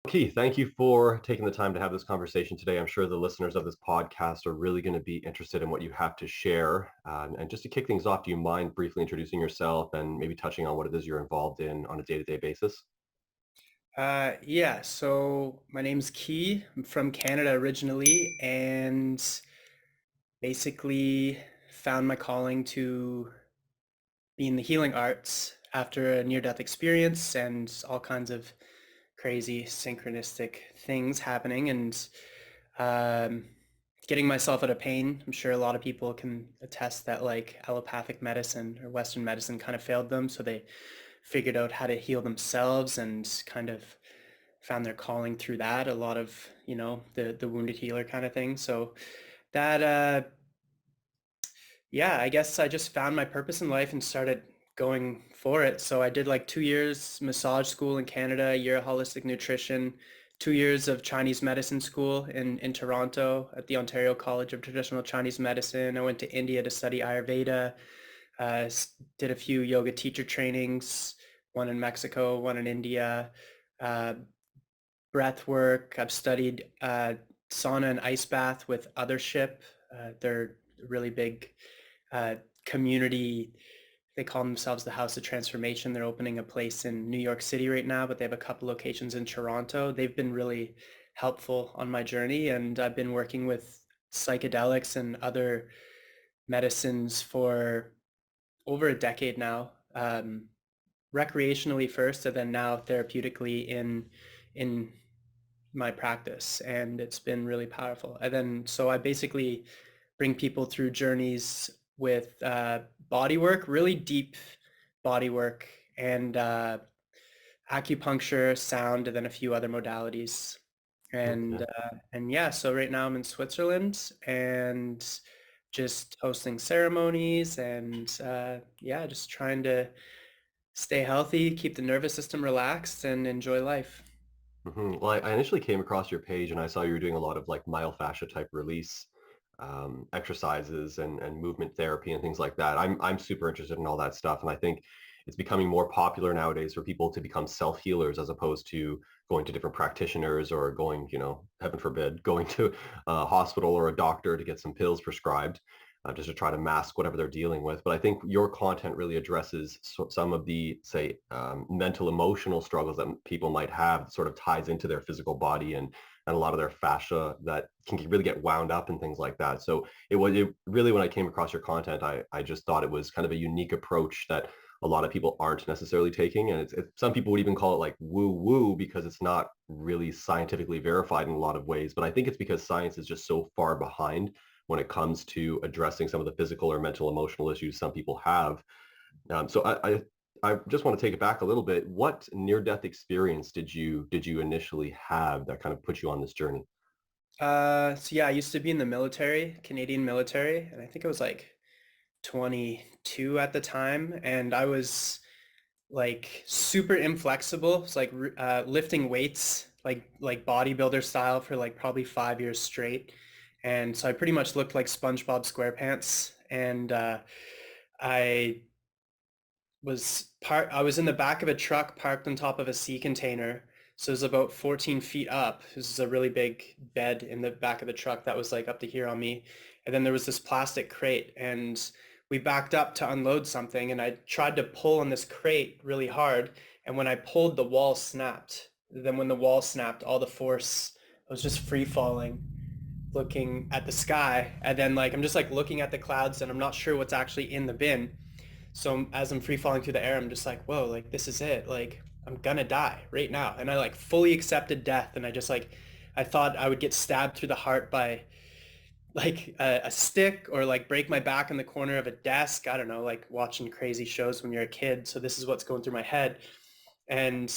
Keith, thank you for taking the time to have this conversation today. I'm sure the listeners of this podcast are really going to be interested in what you have to share. And just to kick things off, do you mind briefly introducing yourself and maybe touching on what it is you're involved in on a day-to-day basis? Yeah, so my name's Key. I'm from Canada originally and basically found my calling to be in the healing arts after a near-death experience and all kinds of crazy synchronistic things happening and um, getting myself out of pain. I'm sure a lot of people can attest that like allopathic medicine or Western medicine kind of failed them, so they figured out how to heal themselves and kind of found their calling through that. A lot of, the wounded healer kind of thing. So that yeah, I guess I just found my purpose in life and started going for it. So I did like 2 years massage school in Canada, a year of holistic nutrition, 2 years of Chinese medicine school in Toronto at the Ontario College of Traditional Chinese Medicine. I went to India to study Ayurveda, uh, did a few yoga teacher trainings, one in Mexico, one in India, uh, Breathwork. I've studied sauna and ice bath with Othership. They're really big uh, community. They call themselves the House of Transformation. They're opening a place in New York City right now, but they have a couple locations in Toronto. They've been really helpful on my journey, and I've been working with psychedelics and other medicines for over a decade now. Recreationally first, and then now therapeutically in my practice, and it's been really powerful. And then so I basically bring people through journeys with body work, really deep body work, and acupuncture, sound, and then a few other modalities. Okay. And yeah, so right now I'm in Switzerland and just hosting ceremonies and yeah, just trying to stay healthy, keep the nervous system relaxed, and enjoy life. Well, I initially came across your page and I saw you were doing a lot of like myofascia type release exercises and movement therapy and things like that. I'm super interested in all that stuff, and I think it's becoming more popular nowadays for people to become self healers as opposed to going to different practitioners or going, heaven forbid, going to a hospital or a doctor to get some pills prescribed. Just to try to mask whatever they're dealing with. But I think your content really addresses some of the, say, mental, emotional struggles that people might have that sort of ties into their physical body and a lot of their fascia that can really get wound up and things like that. So it really, when I came across your content, I just thought it was kind of a unique approach that a lot of people aren't necessarily taking. And some people would even call it like woo woo because it's not really scientifically verified in a lot of ways. But I think it's because science is just so far behind when it comes to addressing some of the physical or mental emotional issues some people have. So I just want to take it back a little bit. What near-death experience did you initially have that kind of put you on this journey? So yeah, I used to be in the military, Canadian military, and I think I was like 22 at the time, and I was like super inflexible. It's like lifting weights, like bodybuilder style for like probably 5 years straight. And so I pretty much looked like SpongeBob SquarePants, and I I was in the back of a truck parked on top of a sea container. So it was about 14 feet up. This is a really big bed in the back of the truck that was like up to here on me. And then there was this plastic crate, and we backed up to unload something, and I tried to pull on this crate really hard. And when I pulled, the wall snapped. Then when the wall snapped, all the force, I was just free falling, looking at the sky. And then like I'm just like looking at the clouds, and I'm not sure what's actually in the bin. So as I'm free falling through the air, I'm just like, whoa, like this is it. Like I'm gonna die right now. And I like fully accepted death. And I just like, I thought I would get stabbed through the heart by like a stick or like break my back in the corner of a desk. I don't know, like watching crazy shows when you're a kid. So this is what's going through my head. And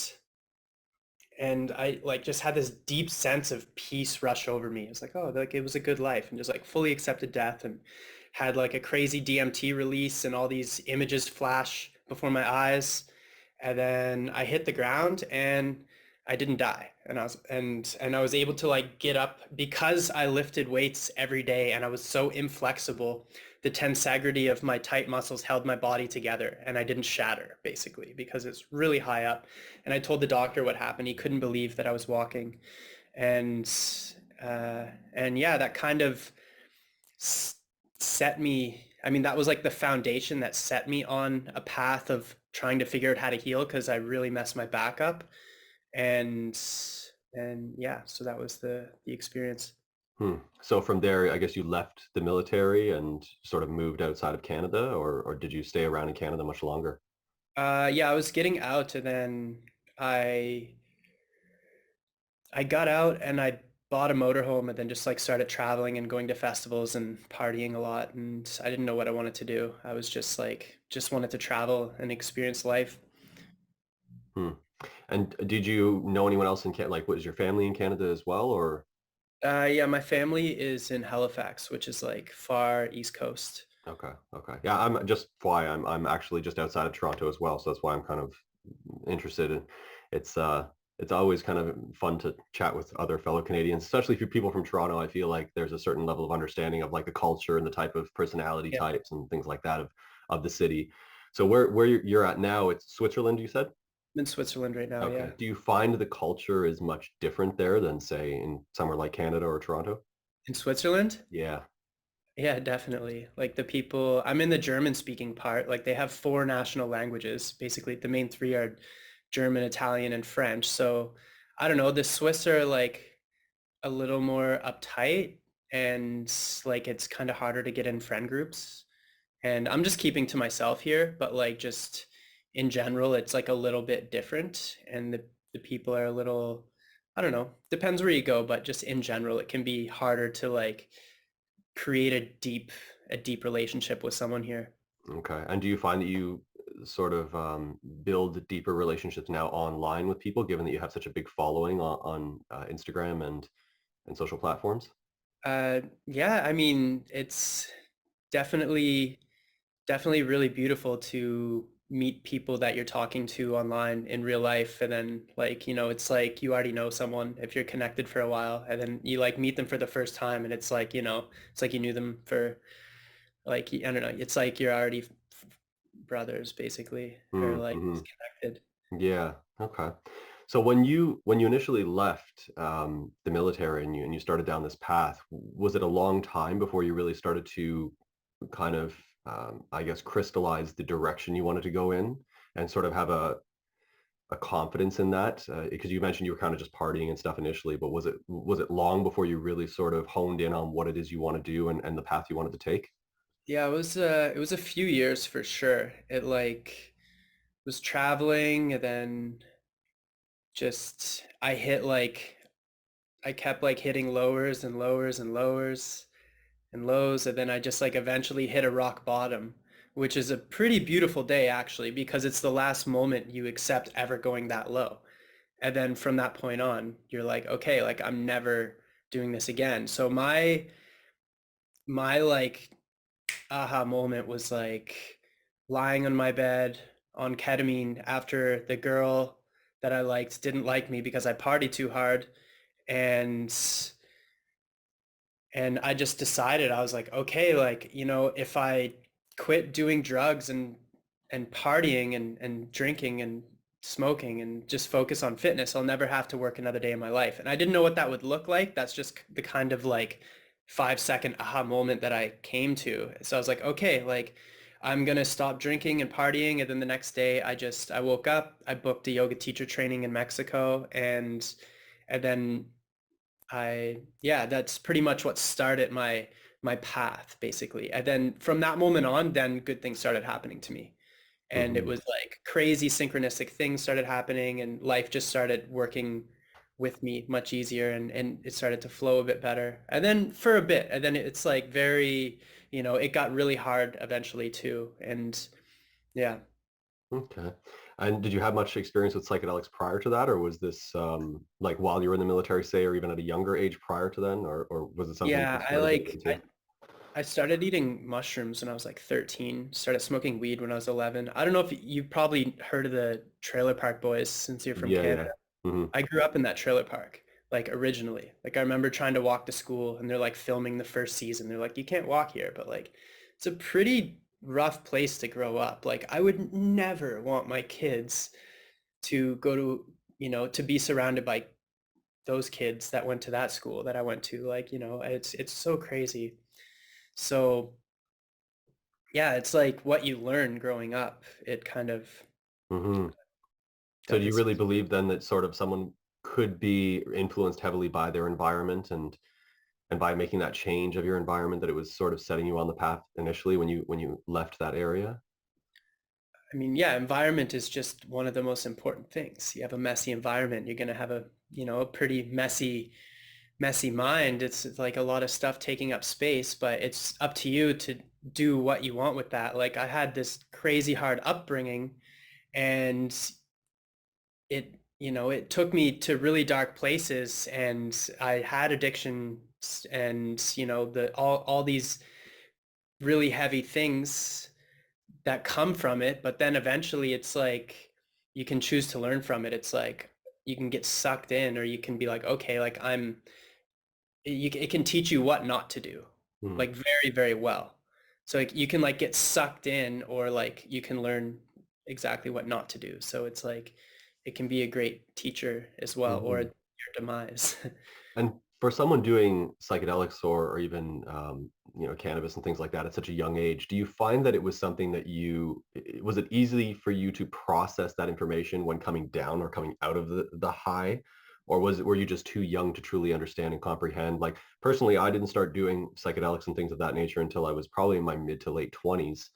and I like just had this deep sense of peace rush over me. It's like, oh, like it was a good life, and just like fully accepted death, and had like a crazy DMT release and all these images flash before my eyes. And then I hit the ground, and I didn't die, and I was able to like get up because I lifted weights every day and I was so inflexible. The tensegrity of my tight muscles held my body together and I didn't shatter basically because it's really high up. And I told the doctor what happened. He couldn't believe that I was walking. And and yeah, that kind of set me, I mean, that was like the foundation that set me on a path of trying to figure out how to heal because I really messed my back up. And yeah, so that was the experience. Hmm. So from there, I guess you left the military and sort of moved outside of Canada, or did you stay around in Canada much longer? Yeah, I was getting out and then I I got out and I bought a motorhome and then just like started traveling and going to festivals and partying a lot, and I didn't know what I wanted to do. I was just like just wanted to travel and experience life. Hmm. And did you know anyone else in Canada? Like, was your family in Canada as well, or? Yeah, my family is in Halifax, which is like far East Coast. Okay, okay. Yeah, I'm just why I'm actually just outside of Toronto as well, so that's why I'm kind of interested in it's it's always kind of fun to chat with other fellow Canadians, especially if you're people from Toronto. I feel like there's a certain level of understanding of like the culture and the type of personality Yeah, types and things like that of the city. So where you're at now, it's Switzerland, you said? I'm in Switzerland right now, Okay. yeah. Do you find the culture is much different there than say in somewhere like Canada or Toronto? In Switzerland? Yeah. Yeah, definitely. Like the people, I'm in the German speaking part. Like they have four national languages. Basically, the main three are German, Italian, and French. So I don't know, the Swiss are like a little more uptight and like it's kind of harder to get in friend groups. And I'm just keeping to myself here, but like just in general, it's like a little bit different. And the people are a little, I don't know, depends where you go, but just in general, it can be harder to like create a deep relationship with someone here. Okay. And do you find that you sort of build deeper relationships now online with people, given that you have such a big following on Instagram and social platforms? Yeah, I mean, it's definitely definitely really beautiful to meet people that you're talking to online in real life, and then like, you know, it's like you already know someone if you're connected for a while, and then you like meet them for the first time, and it's like, you know, it's like you knew them for like, I don't know, it's like you're already brothers basically, or like Mm-hmm. just connected. Yeah. Okay. So when you initially left the military and you started down this path, was it a long time before you really started to kind of I guess crystallize the direction you wanted to go in and sort of have a confidence in that? Because you mentioned you were kind of just partying and stuff initially, but was it long before you really sort of honed in on what it is you want to do and the path you wanted to take? Yeah, it was a few years for sure. It like was traveling and then just I hit like I kept like hitting lowers and lowers and lowers and lows, and then I just like eventually hit a rock bottom, which is a pretty beautiful day actually because it's the last moment you accept ever going that low. And then from that point on, you're like, okay, like I'm never doing this again. So my like aha moment was like lying on my bed on ketamine after the girl that I liked didn't like me because I partied too hard, and I just decided, I was like, okay, like, you know, if I quit doing drugs and partying and drinking and smoking and just focus on fitness, I'll never have to work another day in my life. And I didn't know what that would look like. That's just the kind of like 5 second aha moment that I came to. So I was like, okay, like I'm gonna stop drinking and partying. And then the next day I woke up, I booked a yoga teacher training in Mexico, and then yeah, that's pretty much what started my path basically. And then from that moment on, then good things started happening to me. And it Hmm. was like crazy synchronistic things started happening and life just started working with me much easier, and it started to flow a bit better. And then for a bit, and then it's like very, you know, it got really hard eventually too. And yeah. Okay. And did you have much experience with psychedelics prior to that, or was this like while you were in the military, say, or even at a younger age prior to then, or was it something you Yeah, just started getting into? I started eating mushrooms when I was like 13, started smoking weed when I was 11. I don't know if you've probably heard of the Trailer Park Boys since you're from Yeah, yeah. Canada. Hmm. I grew up in that trailer park, like originally. Like I remember trying to walk to school and they're like filming the first season. They're like, you can't walk here, but like it's a pretty rough place to grow up. Like I would never want my kids to go to, to be surrounded by those kids that went to that school that I went to. Like, it's so crazy. So yeah, it's like what you learn growing up. It kind of Hmm. So do you really devastates. believe then that sort of someone could be influenced heavily by their environment and by making that change of your environment, that it was sort of setting you on the path initially when you left that area? I mean, yeah, environment is just one of the most important things. You have a messy environment, you're going to have a pretty messy mind. It's like a lot of stuff taking up space, but it's up to you to do what you want with that. Like I had this crazy hard upbringing and it took me to really dark places and I had addictions and, the all these really heavy things that come from it, but then eventually it's like you can choose to learn from it. It's like you can get sucked in or you can be like, okay, like it can teach you what not to do, Hmm. like very, very well. So like you can like get sucked in or like you can learn exactly what not to do. So it's like it can be a great teacher as well or Hmm. your demise. And for someone doing psychedelics or even cannabis and things like that at such a young age, do you find that it was something that was it easy for you to process that information when coming down or coming out of the high? Or were you just too young to truly understand and comprehend? Like personally, I didn't start doing psychedelics and things of that nature until I was probably in my mid to late 20s.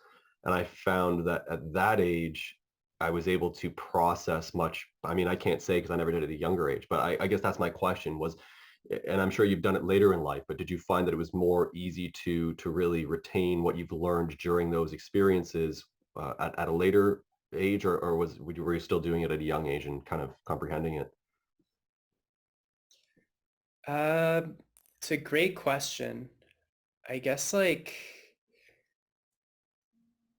And I found that at that age, I was able to process much. I mean, I can't say because I never did it at a younger age, but I guess that's my question was, and I'm sure you've done it later in life, but did you find that it was more easy to really retain what you've learned during those experiences at a later age, or were you still doing it at a young age and kind of comprehending it? Uh, it's a great question. I guess like,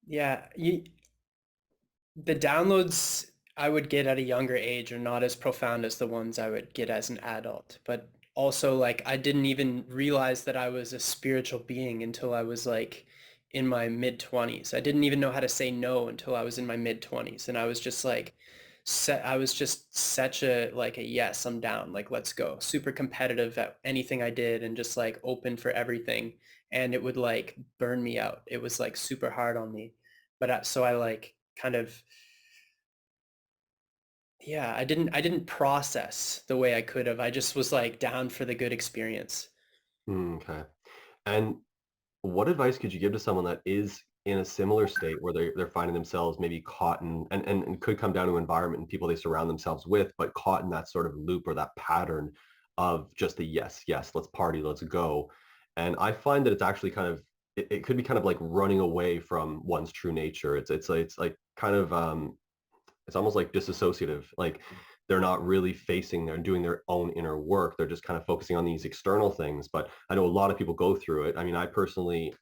yeah, the downloads I would get at a younger age are not as profound as the ones I would get as an adult. But also, like, I didn't even realize that I was a spiritual being until I was like in my mid 20s. I didn't even know how to say no until I was in my mid 20s. And I was just like, I was just such a like a yes, I'm down. Like, let's go. Super competitive at anything I did and just like open for everything. And it would like burn me out. It was like super hard on me. But so I like kind of yeah, I didn't process the way I could have. I just was like down for the good experience. Okay. And what advice could you give to someone that is in a similar state where they're finding themselves maybe caught in and could come down to environment and people they surround themselves with, but caught in that sort of loop or that pattern of just the yes, yes, let's party, let's go. And I find that it's actually kind of it could be kind of like running away from one's true nature. It's like kind of it's almost like disassociative. Like they're not really facing, they're doing their own inner work. They're just kind of focusing on these external things. But I know a lot of people go through it. I mean, I personally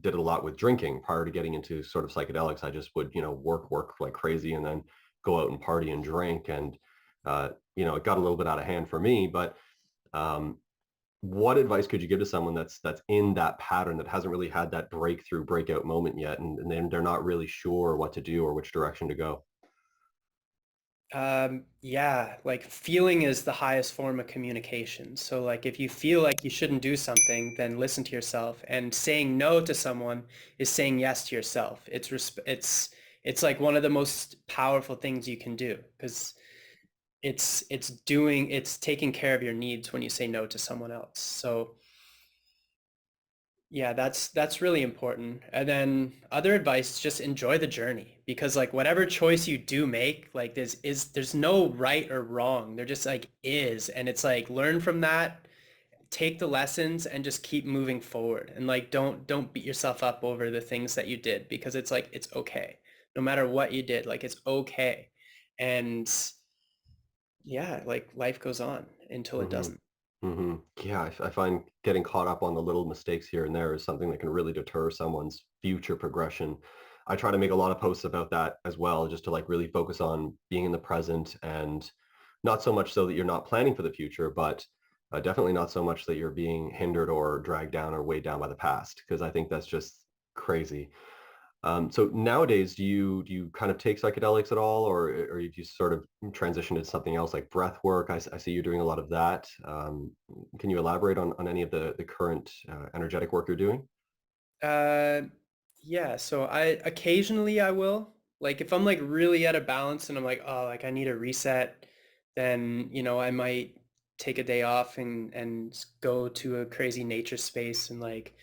did it a lot with drinking prior to getting into sort of psychedelics. I just would, work like crazy and then go out and party and drink. And, it got a little bit out of hand for me. But um, what advice could you give to someone that's in that pattern that hasn't really had that breakout moment yet, and then they're not really sure what to do or which direction to go? Yeah, like feeling is the highest form of communication. So like if you feel like you shouldn't do something, then listen to yourself. And saying no to someone is saying yes to yourself. It's like one of the most powerful things you can do because it's taking care of your needs when you say no to someone else. So yeah, that's really important. And then other advice, just enjoy the journey because like whatever choice you do make, like there's no right or wrong. There just like is. And it's like learn from that, take the lessons and just keep moving forward. And like don't beat yourself up over the things that you did because it's like it's okay. No matter what you did, like it's okay. And yeah, like life goes on until it Hmm. doesn't. Hmm. Yeah, I find getting caught up on the little mistakes here and there is something that can really deter someone's future progression. I try to make a lot of posts about that as well, just to like really focus on being in the present and not so much so that you're not planning for the future, but definitely not so much that you're being hindered or dragged down or weighed down by the past, because I think that's just crazy. So nowadays, do you kind of take psychedelics at all, or you just sort of transition to something else like breath work? I see you're doing a lot of that. Can you elaborate on any of the current energetic work you're doing? Uh, yeah, so I occasionally I will. Like if I'm like really out of balance and I'm like, oh, like I need a reset, then, I might take a day off and go to a crazy nature space and like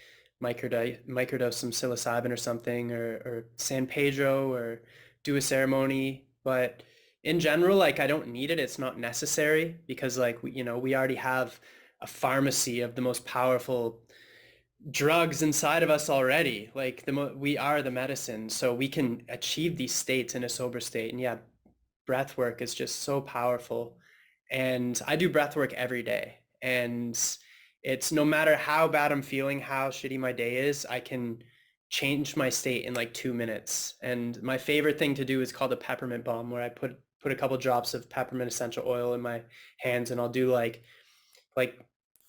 microdose some psilocybin or something or San Pedro or do a ceremony. But in general, like I don't need it. It's not necessary because like we already have a pharmacy of the most powerful drugs inside of us already. Like we are the medicine, so we can achieve these states in a sober state. And yeah, breath work is just so powerful. And I do breath work every day. And it's no matter how bad I'm feeling, how shitty my day is, I can change my state in like 2 minutes. And my favorite thing to do is called a peppermint bomb, where I put a couple drops of peppermint essential oil in my hands and I'll do like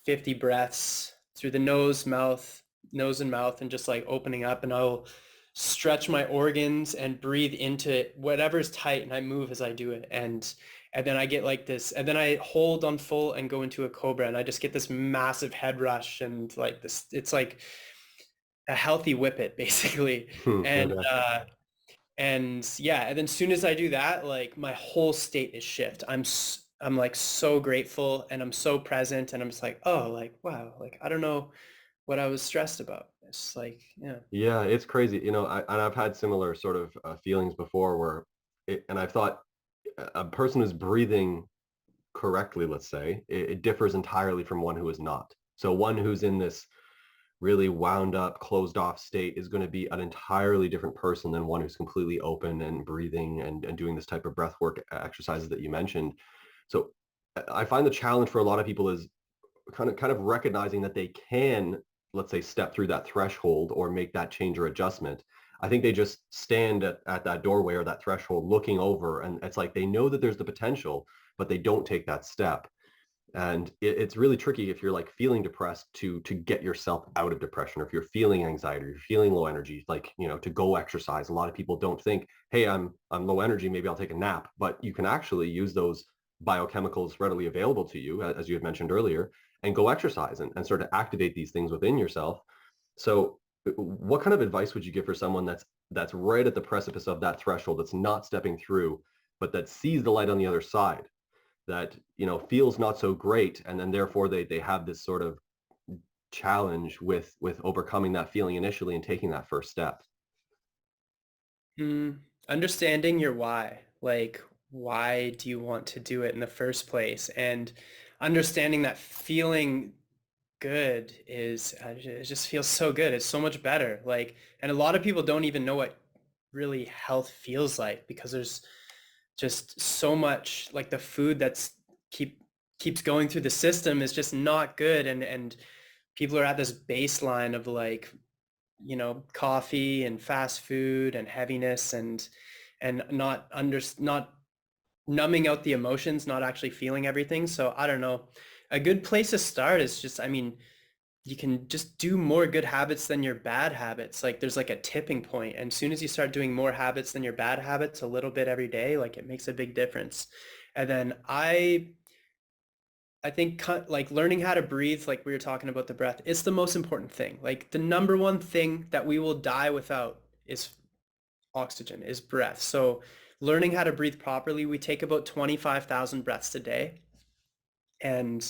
50 breaths through the nose and mouth, and just like opening up, and I'll stretch my organs and breathe into whatever's tight, and I move as I do it. And then I get like this, and then I hold on full and go into a cobra, and I just get this massive head rush, and like this, it's like a healthy whippet basically. And Okay. and yeah, and then as soon as I do that, like my whole state is shift. I'm like so grateful and I'm so present, and I'm just like, oh, like wow, like I don't know what I was stressed about. It's like, yeah. Yeah, it's crazy. And I've had similar sort of feelings before and I've thought a person who's breathing correctly, let's say, it differs entirely from one who is not. So one who's in this really wound up, closed off state is going to be an entirely different person than one who's completely open and breathing and doing this type of breath work exercises that you mentioned. So I find the challenge for a lot of people is kind of recognizing that they can, let's say, step through that threshold or make that change or adjustment. I think they just stand at that doorway or that threshold looking over, and it's like they know that there's the potential, but they don't take that step. And it's really tricky if you're like feeling depressed to get yourself out of depression, or if you're feeling anxiety, or you're feeling low energy, like, to go exercise. A lot of people don't think, hey, I'm low energy, maybe I'll take a nap, but you can actually use those biochemicals readily available to you, as you had mentioned earlier, and go exercise and sort of activate these things within yourself. So what kind of advice would you give for someone that's right at the precipice of that threshold, that's not stepping through, but that sees the light on the other side, that feels not so great, and then therefore they have this sort of challenge with overcoming that feeling initially and taking that first step? Mm, understanding your why, like why do you want to do it in the first place, and understanding that feeling good is it just feels so good. It's so much better. Like, and a lot of people don't even know what really health feels like, because there's just so much, like the food that's keeps going through the system is just not good, and people are at this baseline of like, coffee and fast food and heaviness, and not numbing out the emotions, not actually feeling everything. So I don't know. A good place to start is just, I mean, you can just do more good habits than your bad habits. Like there's like a tipping point, and as soon as you start doing more habits than your bad habits a little bit every day, like it makes a big difference. And then I think like learning how to breathe, like we were talking about the breath, it's the most important thing. Like the number one thing that we will die without is oxygen, is breath. So learning how to breathe properly, we take about 25,000 breaths a day. And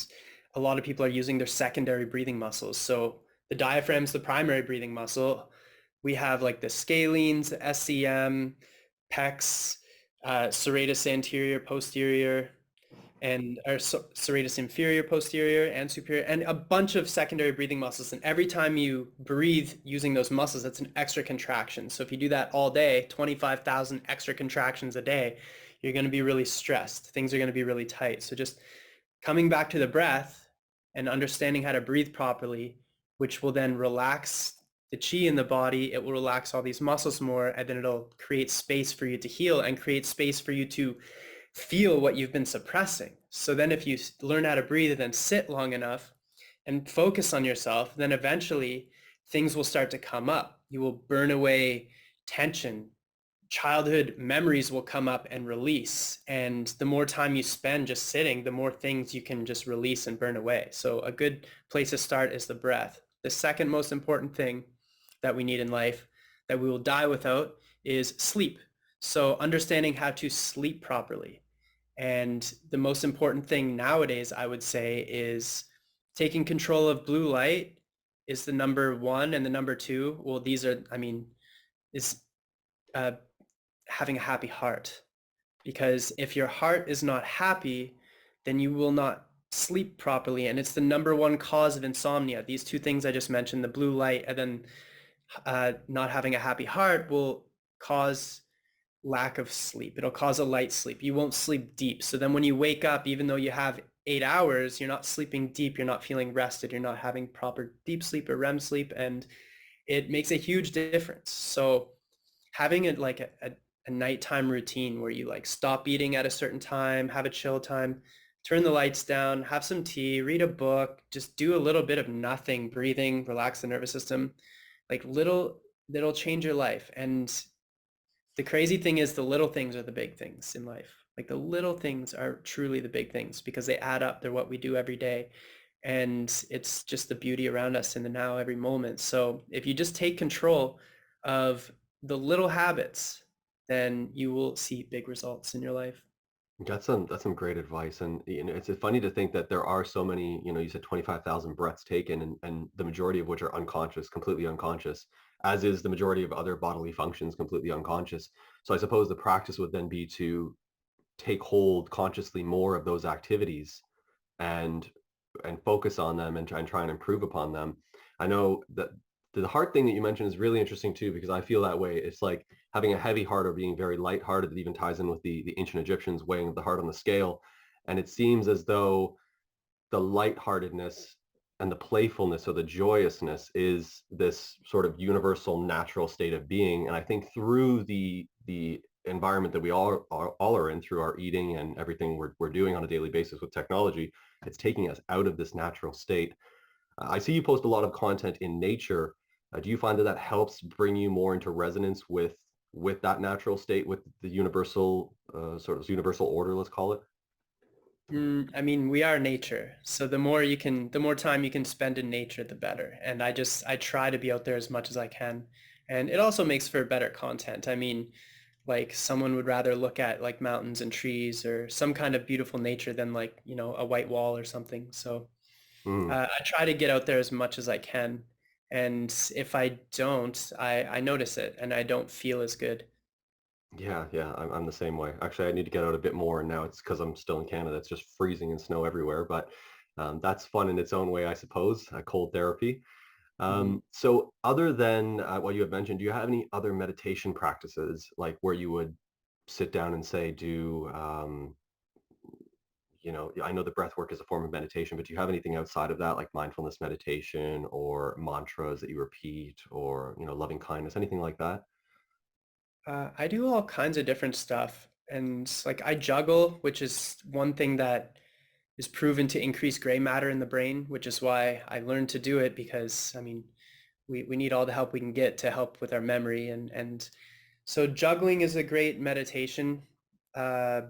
a lot of people are using their secondary breathing muscles. So the diaphragm's the primary breathing muscle. We have like the scalenes, SCM, pecs, serratus anterior, posterior, and or serratus inferior, posterior, and superior, and a bunch of secondary breathing muscles. And every time you breathe using those muscles, that's an extra contraction. So if you do that all day, 25,000 extra contractions a day, you're going to be really stressed. Things are going to be really tight. So just coming back to the breath and understanding how to breathe properly, which will then relax the chi in the body. It will relax all these muscles more, and then it'll create space for you to heal and create space for you to feel what you've been suppressing. So then if you learn how to breathe and sit long enough and focus on yourself, then eventually things will start to come up. You will burn away tension. Childhood memories will come up and release. And the more time you spend just sitting, the more things you can just release and burn away. So a good place to start is the breath. The second most important thing that we need in life that we will die without is sleep. So understanding how to sleep properly. And the most important thing nowadays, I would say, is taking control of blue light is the number one, and the number two, well, these are, I mean, is uh, having a happy heart. Because if your heart is not happy, then you will not sleep properly. And it's the number one cause of insomnia. These two things I just mentioned, the blue light and then not having a happy heart, will cause lack of sleep. It'll cause a light sleep. You won't sleep deep. So then when you wake up, even though you have 8 hours, you're not sleeping deep. You're not feeling rested. You're not having proper deep sleep or REM sleep. And it makes a huge difference. So having it like a nighttime routine where you like stop eating at a certain time, have a chill time, turn the lights down, have some tea, read a book, just do a little bit of nothing, breathing, relax the nervous system, like that'll change your life. And the crazy thing is the little things are the big things in life. Like the little things are truly the big things because they add up. They're what we do every day. And it's just the beauty around us in the now, every moment. So if you just take control of the little habits, then you will see big results in your life. That's some great advice, and it's funny to think that there are so many. You said 25,000 breaths taken, and the majority of which are unconscious, completely unconscious, as is the majority of other bodily functions, completely unconscious. So I suppose the practice would then be to take hold consciously more of those activities and focus on them and try and improve upon them. I know that the heart thing that you mentioned is really interesting too, because I feel that way. It's like having a heavy heart or being very lighthearted that even ties in with the ancient Egyptians weighing the heart on the scale. And it seems as though the lightheartedness and the playfulness or the joyousness is this sort of universal natural state of being. And I think through the environment that we all are in, through our eating and everything we're doing on a daily basis with technology, it's taking us out of this natural state. I see you post a lot of content in nature. Do you find that helps bring you more into resonance with that natural state, with the universal sort of universal order, let's call it? I mean, we are nature. So the more time you can spend in nature, the better. And I try to be out there as much as I can. And it also makes for better content. I mean, like someone would rather look at like mountains and trees or some kind of beautiful nature than like, a white wall or something. So Mm. I try to get out there as much as I can. And if I don't, I notice it and I don't feel as good. Yeah, yeah, I'm the same way. Actually, I need to get out a bit more, and now it's because I'm still in Canada. It's just freezing and snow everywhere, but that's fun in its own way, I suppose. Cold therapy. Mhm. So, other than what you have mentioned, do you have any other meditation practices, like where you would sit down and say, I know the breath work is a form of meditation, but do you have anything outside of that, like mindfulness meditation or mantras that you repeat, or loving kindness, anything like that? I do all kinds of different stuff. And like I juggle, which is one thing that is proven to increase gray matter in the brain, which is why I learned to do it because, I mean, we need all the help we can get to help with our memory. And so juggling is a great meditation. Uh,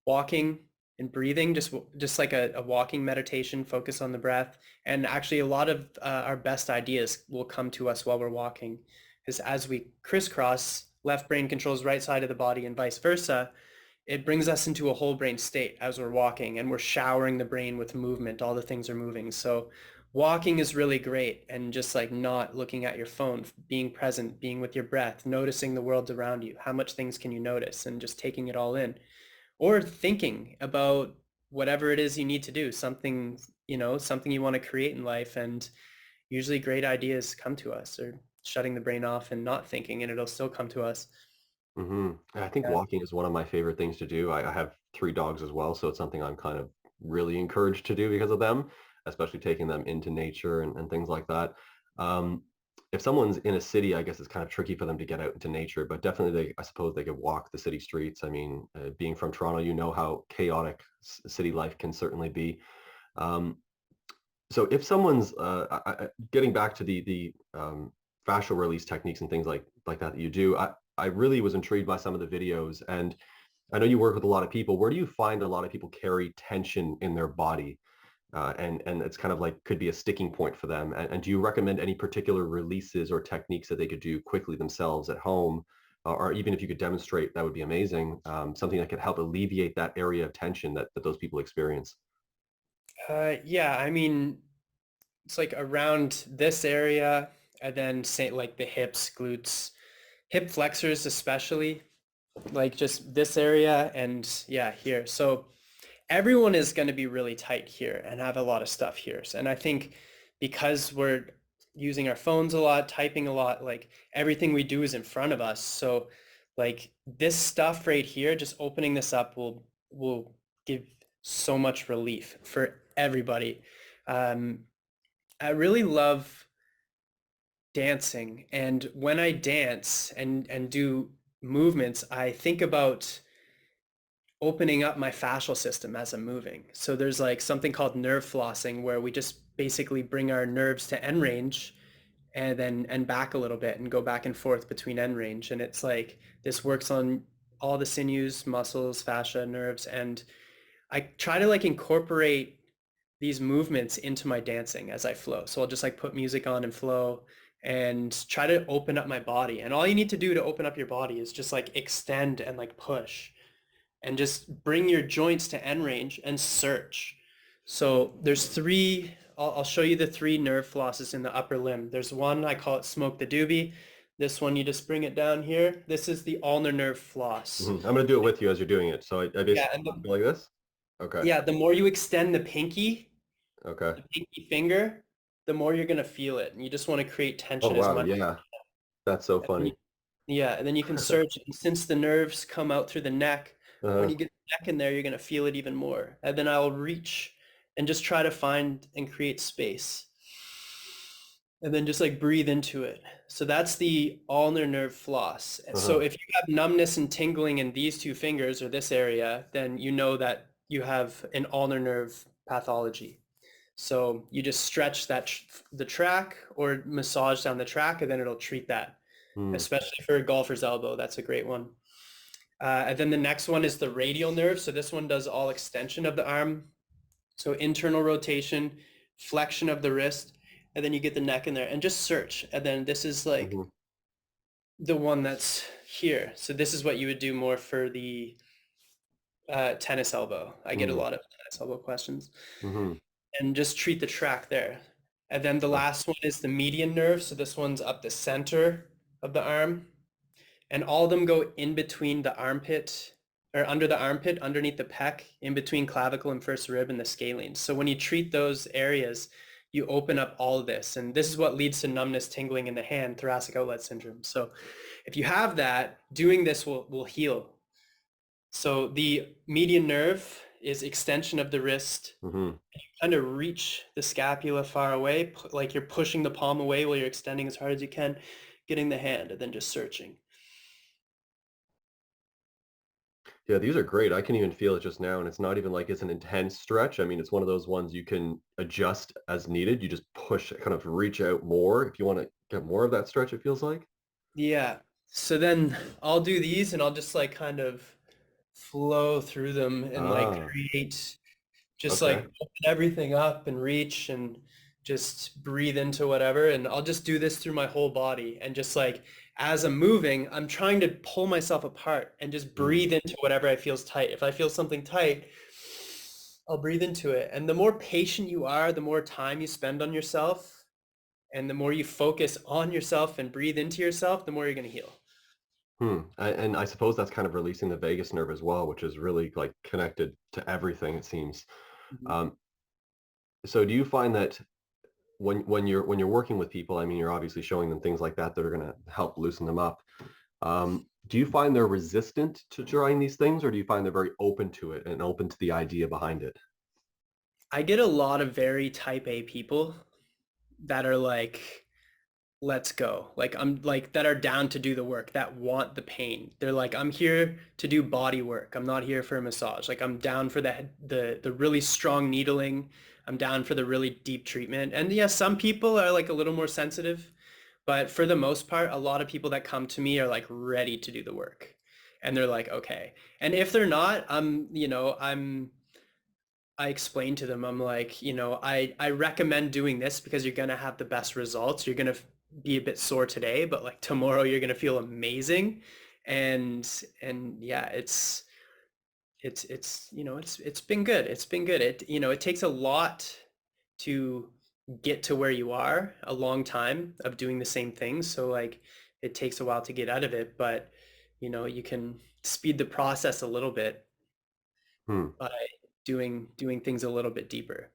Walking and breathing, just like a walking meditation, focus on the breath. And actually a lot of our best ideas will come to us while we're walking. Because as we crisscross, left brain controls right side of the body and vice versa, it brings us into a whole brain state as we're walking and we're showering the brain with movement. All the things are moving. So walking is really great and just like not looking at your phone, being present, being with your breath, noticing the world around you. How much things can you notice and just taking it all in? Or thinking about whatever it is you need to do, something you want to create in life. And usually great ideas come to us, or shutting the brain off and not thinking, and it'll still come to us. I think Yeah. walking is one of my favorite things to do. I have three dogs as well, so it's something I'm kind of really encouraged to do because of them, especially taking them into nature and things like that. Um, if someone's in a city, I guess it's kind of tricky for them to get out into nature, but definitely I suppose they could walk the city streets. I mean, being from Toronto, you know how chaotic city life can certainly be. Um, so if someone's getting back to the fascial release techniques and things like that you do, I really was intrigued by some of the videos, and I know you work with a lot of people. Where do you find a lot of people carry tension in their body? And it's kind of like could be a sticking point for them. And do you recommend any particular releases or techniques that they could do quickly themselves at home, or even if you could demonstrate, that would be amazing. Something that could help alleviate that area of tension that those people experience. Yeah, I mean, it's like around this area, and then say like the hips, glutes, hip flexors especially, like just this area and yeah, here. So everyone is going to be really tight here and have a lot of stuff here. And I think because we're using our phones a lot, typing a lot, like everything we do is in front of us. So like this stuff right here, just opening this up will give so much relief for everybody. Um, I really love dancing, and when I dance and do movements, I think about opening up my fascial system as I'm moving. So there's like something called nerve flossing where we just basically bring our nerves to end range and then and back a little bit and go back and forth between end range. And it's like this works on all the sinews, muscles, fascia, nerves. And I try to like incorporate these movements into my dancing as I flow. So I'll just like put music on and flow and try to open up my body. And all you need to do to open up your body is just like extend and like push and just bring your joints to end range and search. So there's three, I'll show you the three nerve flosses in the upper limb. There's one, I call it smoke the doobie. This one, you just bring it down here. This is the ulnar nerve floss. I'm going to do it with you as you're doing it. So I Yeah, basically go like this. Okay. yeah, the more you extend Okay. the pinky finger, the more you're gonna feel it. And you just want to create Oh, tension as wow. much. Yeah. That's so And then funny. yeah, and then you can search. And since the nerves come out through the neck, when Uh, you get the neck in there, you're gonna feel it even more. And then I'll reach and just try to find and create space. And then just like breathe into it. So that's the ulnar nerve floss. So uh-huh. if you have numbness and tingling in these two fingers or this area, then you know that you have an ulnar nerve pathology. So you just stretch the track or massage down the track, and then it'll treat that, Hmm. especially for a golfer's elbow. That's a great one. And then the next one is the radial nerve. So this one does all extension of the arm. So internal rotation, flexion of the wrist, and then you get the neck in there and just search. And then this is like Hmm. the one that's here. So this is what you would do more for the tennis elbow. I get a Hmm. lot of tennis elbow questions. Hmm. And just treat the track there. And then the last one is the median nerve. So this one's up the center of the arm. And all of them go in between the armpit or under the armpit, underneath the pec, in between clavicle and first rib and the scalene. So when you treat those areas, you open up all of this. And this is what leads to numbness, tingling in the hand, thoracic outlet syndrome. So if you have that, doing this will heal. So the median nerve is extension of the wrist. Hmm. Kind of reach the scapula far away, like you're pushing the palm away while you're extending as hard as you can, getting the hand, and then just searching. Yeah, these are great. I can even feel it just now, and it's not even like it's an intense stretch. I mean, it's one of those ones you can adjust as needed. You just push, kind of reach out more if you want to get more of that stretch, it feels like. Yeah. So then I'll do these and I'll just like kind of flow through them and like Ah, create, just like okay. open everything up and reach and just breathe into whatever. And I'll just do this through my whole body. And just like as I'm moving, I'm trying to pull myself apart and just Mm. breathe into whatever I feels tight. If I feel something tight, I'll breathe into it. And the more patient you are, the more time you spend on yourself, and the more you focus on yourself and breathe into yourself, the more you're going to heal. And I suppose that's kind of releasing the vagus nerve as well, which is really like connected to everything, it seems. Mhm. Um, so do you find that when you're working with people, I mean, you're obviously showing them things like that are going to help loosen them up. Do you find they're resistant to trying these things, or do you find they're very open to it and open to the idea behind it? I get a lot of very type A people that are like, let's go. Like I'm like that are down to do the work, that want the pain. They're like, I'm here to do body work. I'm not here for a massage. Like I'm down for the really strong needling. I'm down for the really deep treatment. And yeah, some people are like a little more sensitive, but for the most part, a lot of people that come to me are like ready to do the work. And they're like, okay. And if they're not, I explain to them, I'm like, I recommend doing this because you're going to have the best results. You're going to be a bit sore today, but like tomorrow you're going to feel amazing. And yeah, it's been good. It's been good. It takes a lot to get to where you are, a long time of doing the same thing. So like it takes a while to get out of it, but you can speed the process a little bit Hmm. by doing things a little bit deeper.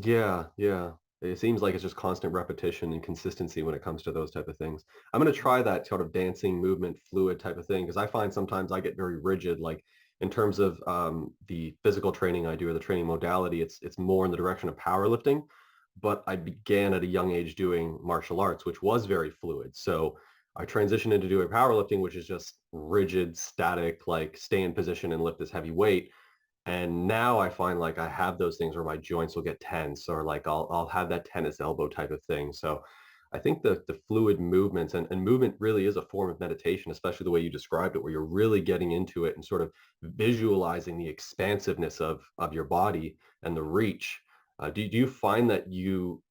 Yeah, yeah. It seems like it's just constant repetition and consistency when it comes to those type of things. I'm going to try that sort of dancing movement fluid type of thing because I find sometimes I get very rigid, like in terms of the physical training I do or the training modality, it's more in the direction of powerlifting. But I began at a young age doing martial arts, which was very fluid. So I transitioned into doing powerlifting, which is just rigid, static, like stay in position and lift this heavy weight. And now I find like I have those things where my joints will get tense or like I'll have that tennis elbow type of thing. So I think the fluid movements and movement really is a form of meditation, especially the way you described it, where you're really getting into it and sort of visualizing the expansiveness of your body and the reach. Do you find that you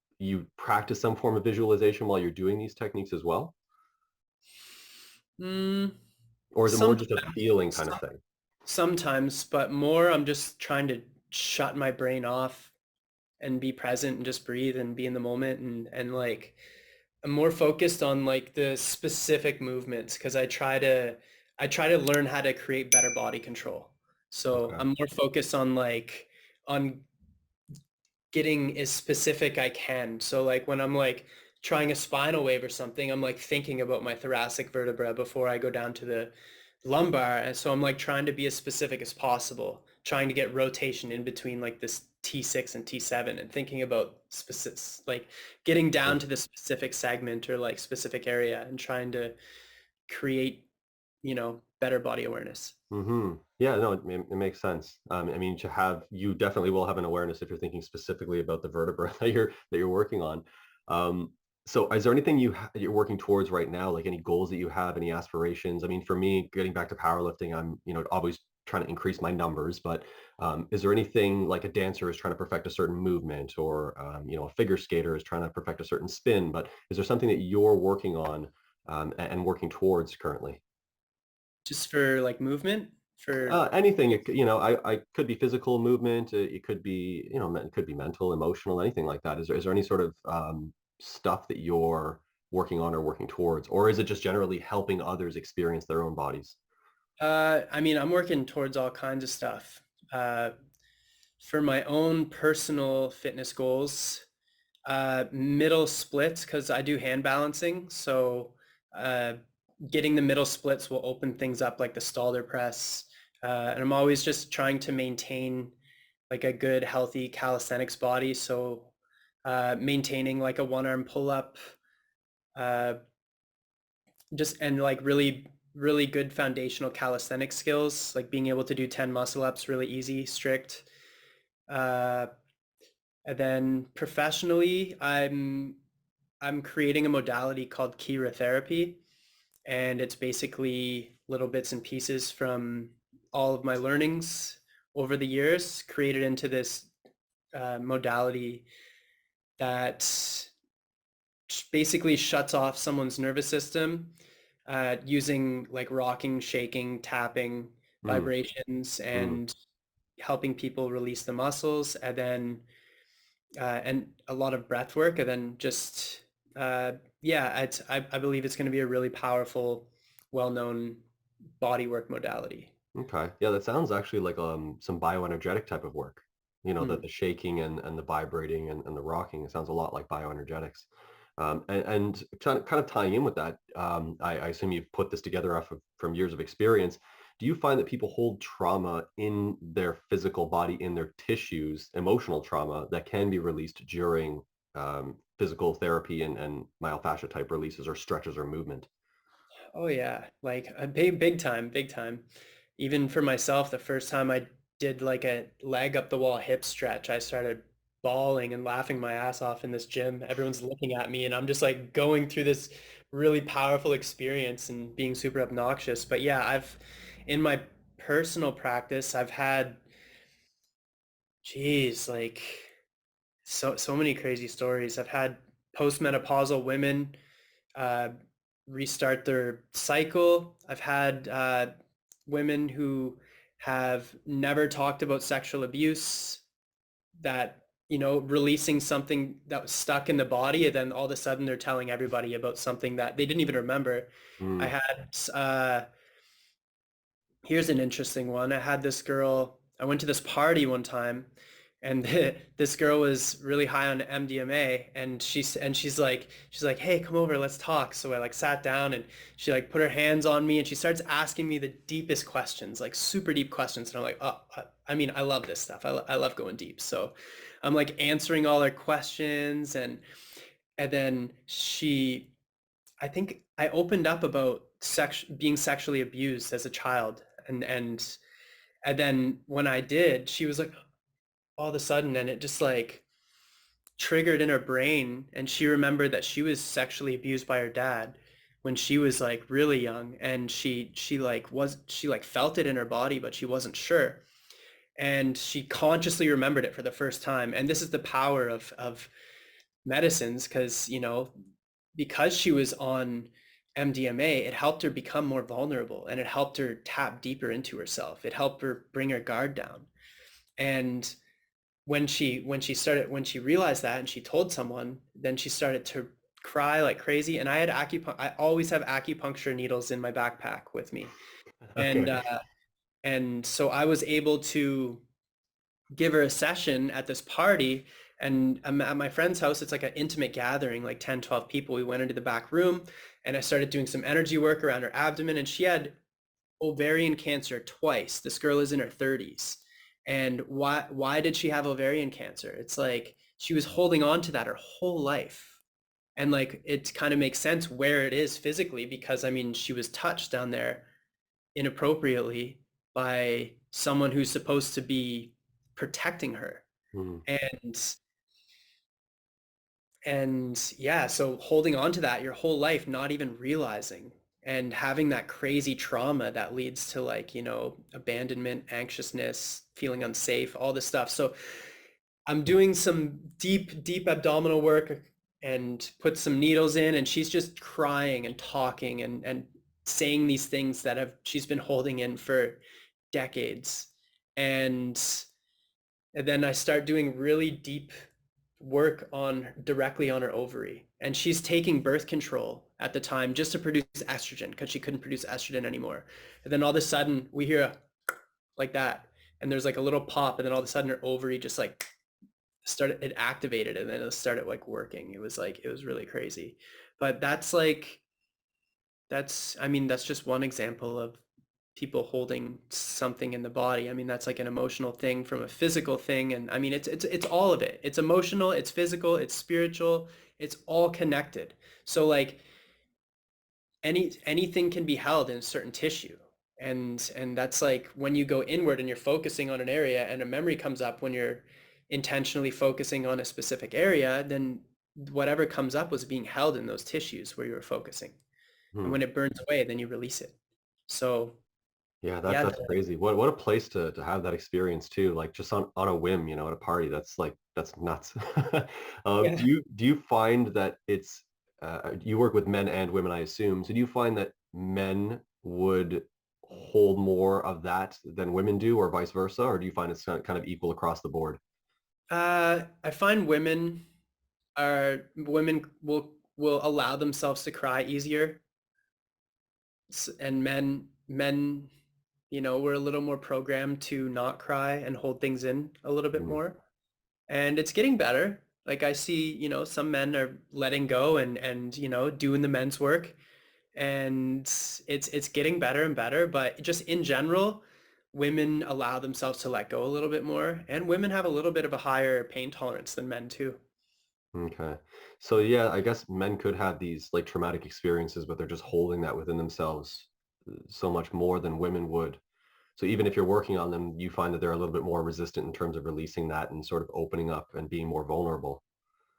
practice some form of visualization while you're doing these techniques as well? Mm, Or is it more just a sometimes, feeling kind of thing? sometimes, but more I'm just trying to shut my brain off and be present and just breathe and be in the moment and like I'm more focused on like the specific movements because I try to learn how to create better body control. So Okay. I'm more focused on like on getting as specific I can. So like when I'm like trying a spinal wave or something, I'm like thinking about my thoracic vertebra before I go down to the lumbar. And so I'm like trying to be as specific as possible, trying to get rotation in between like this T6 and T7 and thinking about specific, like getting down to the specific segment or like specific area and trying to create, better body awareness. Mm-hmm. Yeah, no, it makes sense. I mean, you definitely will have an awareness if you're thinking specifically about the vertebra that you're working on. Um, so is there anything you're working towards right now, like any goals that you have, any aspirations? I mean, for me, getting back to powerlifting, I'm, always trying to increase my numbers, but is there anything like a dancer is trying to perfect a certain movement or, a figure skater is trying to perfect a certain spin, but is there something that you're working on and working towards currently? Just for like movement, for Anything, I could be physical movement. It could be, it could be mental, emotional, anything like that. Is there any sort of stuff that you're working on or working towards, or is it just generally helping others experience their own bodies? I mean, I'm working towards all kinds of stuff. Uh, for my own personal fitness goals, middle splits, because I do hand balancing. So uh, getting the middle splits will open things up like the Stalder press. And I'm always just trying to maintain like a good, healthy calisthenics body. So maintaining like a one arm pull up, uh, just and like really really good foundational calisthenic skills, like being able to do 10 muscle ups really easy, strict. uh, and then professionally, I'm creating a modality called Kira therapy, and it's basically little bits and pieces from all of my learnings over the years created into this modality that basically shuts off someone's nervous system using like rocking, shaking, tapping, Mm, vibrations, mm. and helping people release the muscles, and a lot of breath work, and then just yeah, I believe it's going to be a really powerful, well-known body work modality. Okay. Yeah, that sounds actually like some bioenergetic type of work. Hmm. The shaking and the vibrating and the rocking. It sounds a lot like bioenergetics. And kind of tying in with that, I assume you've put this together from years of experience. Do you find that people hold trauma in their physical body, in their tissues, emotional trauma that can be released during physical therapy and myofascia type releases or stretches or movement. Oh yeah, like a big time, big time. Even for myself, the first time I did like a leg up the wall hip stretch, I started bawling and laughing my ass off in this gym. Everyone's looking at me and I'm just like going through this really powerful experience and being super obnoxious. But yeah, I've in my personal practice, I've had, geez, like so many crazy stories. I've had postmenopausal women uh, restart their cycle. I've had women who have never talked about sexual abuse, that, releasing something that was stuck in the body, and then all of a sudden they're telling everybody about something that they didn't even remember. I Mm. had, here's an interesting one. I had this girl, I went to this party one time, and this girl was really high on MDMA, and she's like, "Hey, come over, let's talk." So I like sat down, and she like put her hands on me, and she starts asking me the deepest questions, like super deep questions. And I'm like, "Oh, I mean, I love this stuff. I love going deep." So I'm like answering all her questions, and then I think I opened up about being sexually abused as a child, and then when I did, she was like, all of a sudden, and it just like triggered in her brain, and she remembered that she was sexually abused by her dad when she was like really young, and she like felt it in her body, but she wasn't sure, and she consciously remembered it for the first time. And this is the power of medicines, because because she was on MDMA, it helped her become more vulnerable, and it helped her tap deeper into herself. It helped her bring her guard down. And when she realized that and she told someone, then she started to cry like crazy. And I always have acupuncture needles in my backpack with me. And Okay. and so I was able to give her a session at this party. And I'm at my friend's house. It's like an intimate gathering, like 10, 12 people. We went into the back room, and I started doing some energy work around her abdomen, and she had ovarian cancer twice. This girl is in her 30s. And why did she have ovarian cancer? It's like she was holding on to that her whole life. And like it kind of makes sense where it is physically, because I mean she was touched down there inappropriately by someone who's supposed to be protecting her. Mm. And yeah, so holding on to that your whole life, not even realizing, and having that crazy trauma that leads to like, abandonment, anxiousness, feeling unsafe, all this stuff. So I'm doing some deep abdominal work and put some needles in, and she's just crying and talking and saying these things that she's been holding in for decades. And then I start doing really deep work directly on her ovary. And she's taking birth control at the time just to produce estrogen, because she couldn't produce estrogen anymore. And then all of a sudden we hear like that, and there's like a little pop, and then all of a sudden her ovary just like it activated, and then it started like working. It was really crazy. But I mean, that's just one example of people holding something in the body. I mean, that's like an emotional thing from a physical thing. And I mean, it's all of it. It's emotional, it's physical, it's spiritual, it's all connected. So like anything can be held in a certain tissue. And that's like when you go inward and you're focusing on an area, and a memory comes up when you're intentionally focusing on a specific area, then whatever comes up was being held in those tissues where you were focusing. And Mm. when it burns away, then you release it. So Yeah, yeah, that's crazy. What a place to have that experience too, like just on a whim, at a party. That's nuts. yeah. Do you find that it's you work with men and women, I assume. So do you find that men would hold more of that than women do, or vice versa, or do you find it's kind of equal across the board? I find women will allow themselves to cry easier, and men, we're a little more programmed to not cry and hold things in a little bit Mm. more. And it's getting better. Like I see, some men are letting go and doing the men's work, and it's getting better and better. But just in general, women allow themselves to let go a little bit more, and women have a little bit of a higher pain tolerance than men too. Okay. So yeah, I guess men could have these like traumatic experiences, but they're just holding that within themselves so much more than women would. So even if you're working on them, you find that they're a little bit more resistant in terms of releasing that and sort of opening up and being more vulnerable.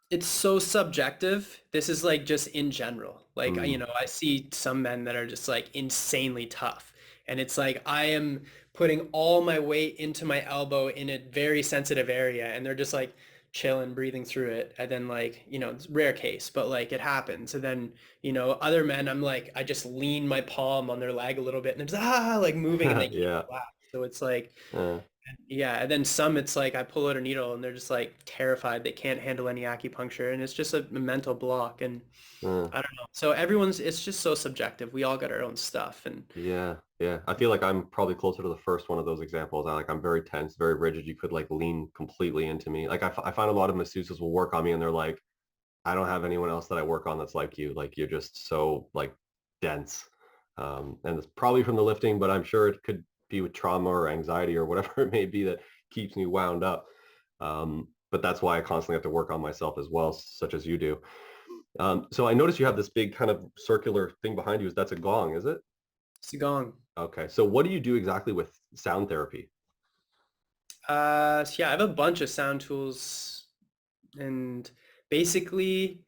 It's so subjective. This is like just in general. Like, Mm. I see some men that are just like insanely tough. And it's like I am putting all my weight into my elbow in a very sensitive area and they're just like chilling, breathing through it. And then like, it's rare case, but like it happens. And then, other men, I'm like, I just lean my palm on their leg a little bit and it's like moving and they can't Yeah. relax. So it's like, Uh, yeah, and then some it's like I pull out a needle and they're just like terrified. They can't handle any acupuncture and it's just a mental block and uh. I don't know. So it's just so subjective. We all got our own stuff and Yeah, yeah. I feel like I'm probably closer to the first one of those examples. I'm very tense, very rigid. You could like lean completely into me. Like I find a lot of masseuses will work on me and they're like, I don't have anyone else that I work on that's like you. Like you're just so like dense. And it's probably from the lifting, but I'm sure it could be with trauma or anxiety or whatever it may be that keeps me wound up. But that's why I constantly have to work on myself as well, such as you do. So I noticed you have this big kind of circular thing behind you. That's a gong, is it? Qigong. Okay. So what do you do exactly with sound therapy? So yeah, I have a bunch of sound tools and basically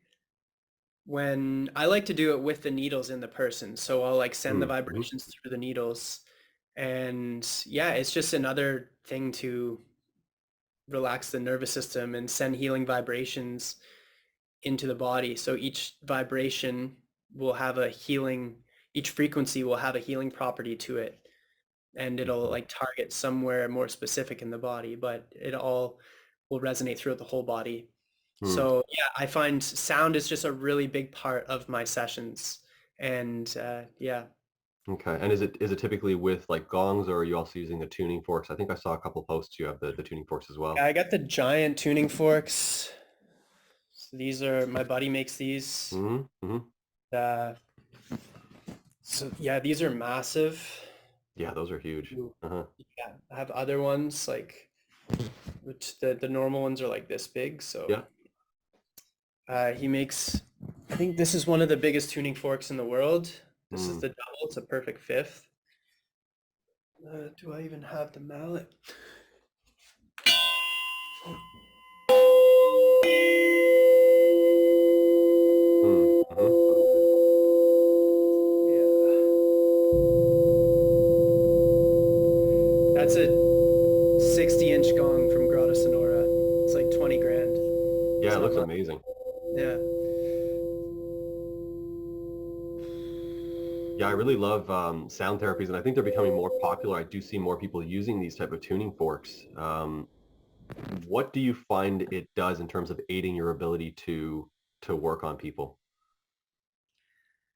when I like to do it with the needles in the person. So I'll like send the Mm-hmm. vibrations through the needles and yeah, it's just another thing to relax the nervous system and send healing vibrations into the body. So each vibration will have a healing, each frequency will have a healing property to it. And it'll Mm-hmm. like target somewhere more specific in the body, but it all will resonate throughout the whole body. Mm. So yeah, I find sound is just a really big part of my sessions. And yeah, Okay. And is it typically with like gongs or are you also using the tuning forks? I think I saw a couple posts you have the tuning forks as well. I got the giant tuning forks. So these are, my buddy makes these. Mm-hmm. Mm-hmm. Uh, so yeah, these are massive. Yeah, those are huge. Ooh. Uh-huh. Yeah, I have other ones like which the normal ones are like this big. So Yeah. he makes, I think this is one of the biggest tuning forks in the world. This is Mm. the double. It's a perfect fifth. Do I even have the mallet? Mm-hmm. Yeah, that's a 60-inch gong from Grotto Sonora. It's like 20 grand. Yeah, It's it not looks much. amazing. Yeah. Yeah, I really love sound therapies and I think they're becoming more popular. I do see more people using these type of tuning forks. What do you find it does in terms of aiding your ability to work on people?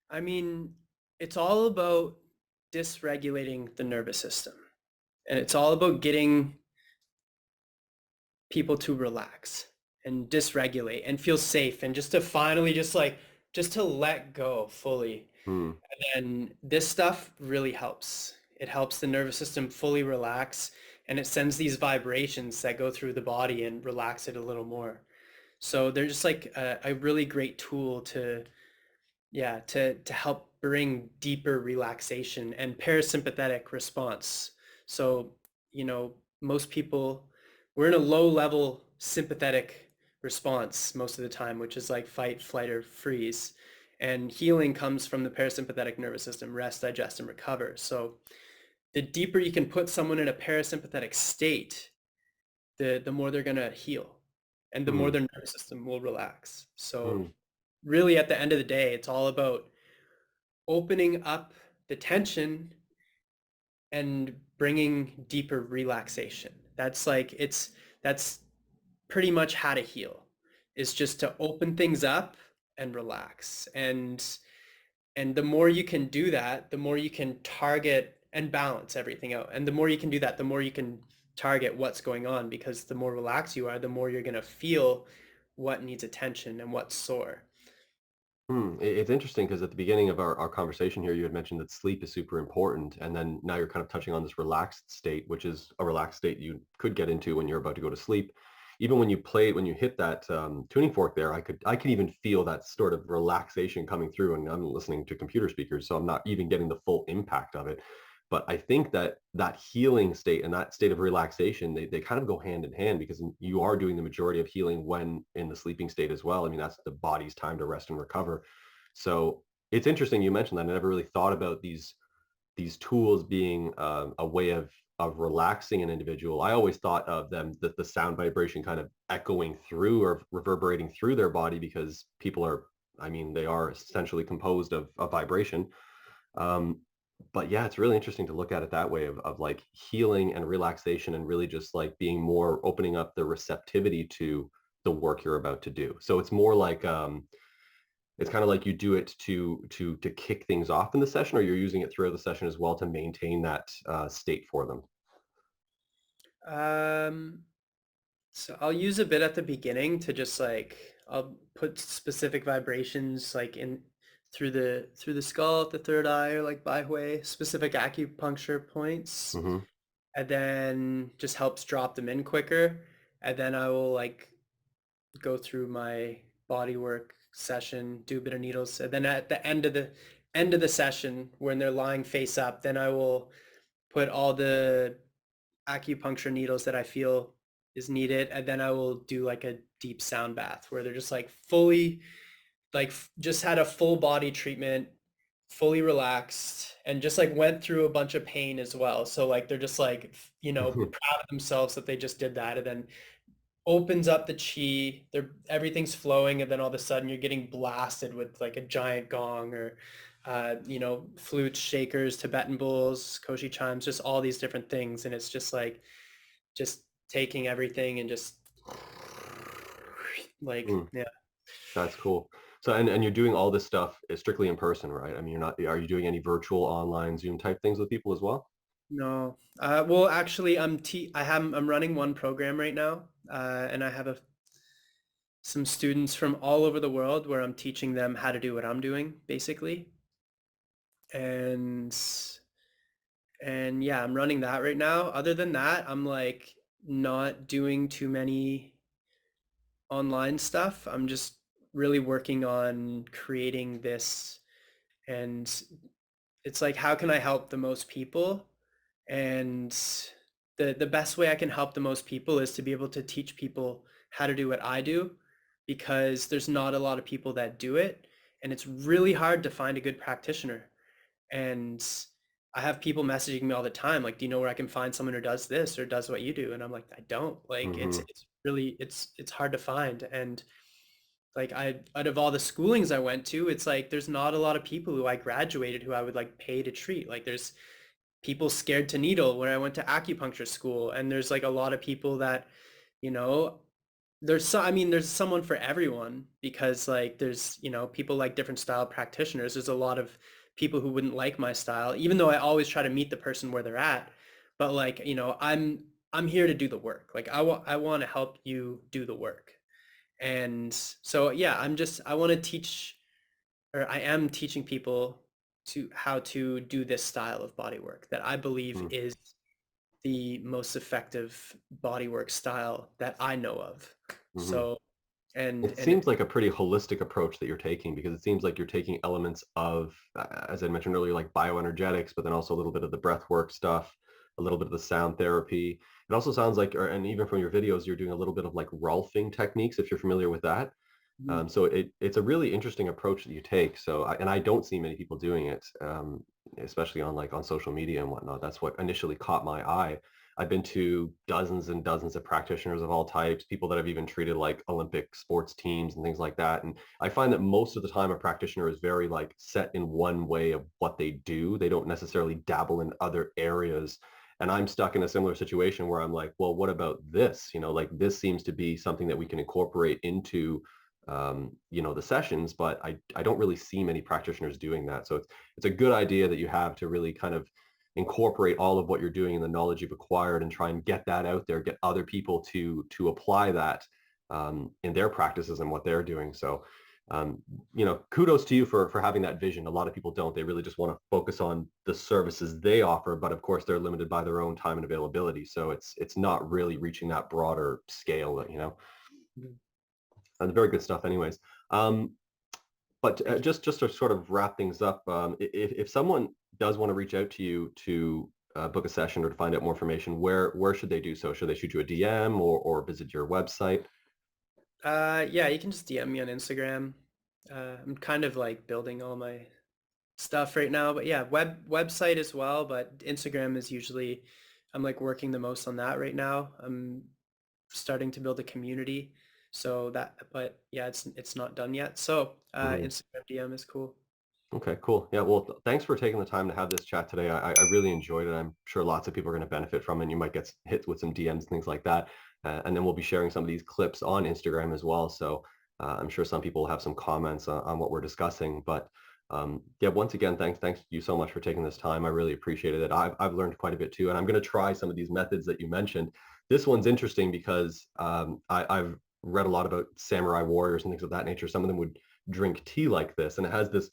I mean, it's all about dysregulating the nervous system. And it's all about getting people to relax and dysregulate and feel safe and just to finally just to let go fully. Hmm. And this stuff really helps. It helps the nervous system fully relax and it sends these vibrations that go through the body and relax it a little more. So they're just like a really great tool to, yeah, to help bring deeper relaxation and parasympathetic response. So, most people, we're in a low level sympathetic response most of the time, which is like fight, flight, or freeze. And healing comes from the parasympathetic nervous system, rest, digest, and recover. So the deeper you can put someone in a parasympathetic state, the more they're going to heal and the more Hmm. their nervous system will relax. So Hmm. really at the end of the day, it's all about opening up the tension and bringing deeper relaxation. That's pretty much how to heal is just to open things up and relax. And the more you can do that, the more you can target and balance everything out. And the more you can do that, the more you can target what's going on because the more relaxed you are, the more you're going to feel what needs attention and what's sore. Hmm. It's interesting because at the beginning of our conversation here, you had mentioned that sleep is super important. And then now you're kind of touching on this relaxed state, which is a relaxed state you could get into when you're about to go to sleep. even when you hit that tuning fork there, I could even feel that sort of relaxation coming through, and I'm listening to computer speakers, so I'm not even getting the full impact of it. But I think that that healing state and that state of relaxation, they kind of go hand in hand, because you are doing the majority of healing when in the sleeping state as well. I mean, that's the body's time to rest and recover. So it's interesting you mentioned that. I never really thought about these tools being a way of relaxing an individual. I always thought of them that the sound vibration kind of echoing through or reverberating through their body, because people are, I mean, they are essentially composed of vibration. Um, but yeah, it's really interesting to look at it that way of like healing and relaxation, and really just like being more opening up the receptivity to the work you're about to do. So it's more like it's kind of like you do it to kick things off in the session, or you're using it throughout the session as well to maintain that state for them. Um, so I'll use a bit at the beginning to just like I'll put specific vibrations like in through the skull at the third eye or like by way specific acupuncture points, Hmm. and then just helps drop them in quicker. And then I will like go through my body work session, do a bit of needles, and then at the end of the session when they're lying face up, then I will put all the acupuncture needles that I feel is needed, and then I will do like a deep sound bath where they're just like fully like just had a full body treatment, fully relaxed, and just like went through a bunch of pain as well. So like they're just like, you know, proud of themselves that they just did that, and then opens up the chi, they're everything's flowing, and then all of a sudden you're getting blasted with like a giant gong or you know, flutes, shakers, Tibetan bowls, koshi chimes, just all these different things. And it's just like just taking everything and just like, Mm, yeah. that's cool. So and you're doing all this stuff strictly in person, right? I mean, you're not, are you doing any virtual online Zoom type things with people as well? No. Well, actually, I'm running one program right now, and I have some students from all over the world where I'm teaching them how to do what I'm doing, basically. And yeah, I'm running that right now. Other than that, I'm like not doing too many online stuff. I'm just really working on creating this, and it's like how can I help the most people? And the best way I can help the most people is to be able to teach people how to do what I do, because there's not a lot of people that do it, and it's really hard to find a good practitioner. And I have people messaging me all the time, like, do you know where I can find someone who does this or does what you do? And I'm like, I don't. Like, Hmm. it's really it's hard to find. And like out of all the schoolings I went to, it's like there's not a lot of people who I graduated who I would like pay to treat. Like there's people scared to needle when I went to acupuncture school, and there's like a lot of people that, you know, I mean, there's someone for everyone, because like there's, you know, people like different style practitioners. There's a lot of people who wouldn't like my style, even though I always try to meet the person where they're at. But like, you know, I'm here to do the work. Like I want to help you do the work. And so yeah, I want to teach, or I am teaching people to how to do this style of body work that I believe is the most effective bodywork style that I know of. Hmm. So, It and it, seems like a pretty holistic approach that you're taking, because it seems like you're taking elements of, as I mentioned earlier, like bioenergetics, but then also a little bit of the breath work stuff, a little bit of the sound therapy. It also sounds like, and even from your videos, you're doing a little bit of like Rolfing techniques, if you're familiar with that. So it's a really interesting approach that you take. So, and I don't see many people doing it, especially on like on social media and whatnot. That's what initially caught my eye. I've been to dozens and dozens of practitioners of all types, people that have even treated like Olympic sports teams and things like that. And I find that most of the time a practitioner is very like set in one way of what they do. They don't necessarily dabble in other areas. And I'm stuck in a similar situation where I'm like, well, what about this? You know, like this seems to be something that we can incorporate into you know, the sessions, but I don't really see many practitioners doing that. So it's a good idea that you have to really kind of incorporate all of what you're doing and the knowledge you've acquired, and try and get that out there, get other people to apply that in their practices and what they're doing. So um, kudos to you for having that vision. A lot of people don't. They really just want to focus on the services they offer, but of course they're limited by their own time and availability. So it's not really reaching that broader scale. Mhm. And very good stuff anyways. Um, but Thank you. just to sort of wrap things up, if someone does want to reach out to you to book a session or to find out more information, where should they do so? Should they shoot you a DM or visit your website? Yeah, you can just DM me on Instagram. I'm kind of like building all my stuff right now, but yeah, website as well, but Instagram is usually I'm like working the most on that right now. I'm starting to build a community. So that, but yeah, it's not done yet. So Mhm. Instagram DM is cool. Okay, cool. Yeah, well, thanks for taking the time to have this chat today. I really enjoyed it. I'm sure lots of people are going to benefit from it. And you might get hit with some DMs and things like that. And then we'll be sharing some of these clips on Instagram as well. So I'm sure some people will have some comments on what we're discussing. But yeah, once again, thanks you so much for taking this time. I really appreciated it. I've learned quite a bit too, and I'm going to try some of these methods that you mentioned. This one's interesting because I've read a lot about samurai warriors and things of that nature. Some of them would drink tea like this, and it has this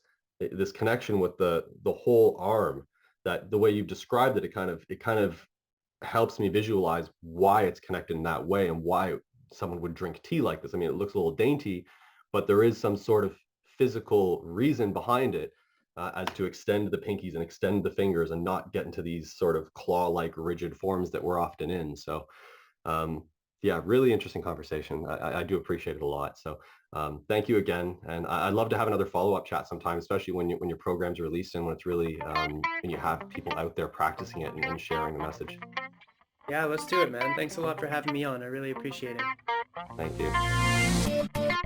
connection with the whole arm, that the way you've described it, it kind of helps me visualize why it's connected in that way and why someone would drink tea like this. I mean, it looks a little dainty, but there is some sort of physical reason behind it, as to extend the pinkies and extend the fingers and not get into these sort of claw-like rigid forms that we're often in. So um, yeah, really interesting conversation. I do appreciate it a lot. So thank you again. And I'd love to have another follow-up chat sometime, especially when your program's released and when it's really when you have people out there practicing it and sharing the message. Yeah, let's do it, man. Thanks a lot for having me on. I really appreciate it. Thank you.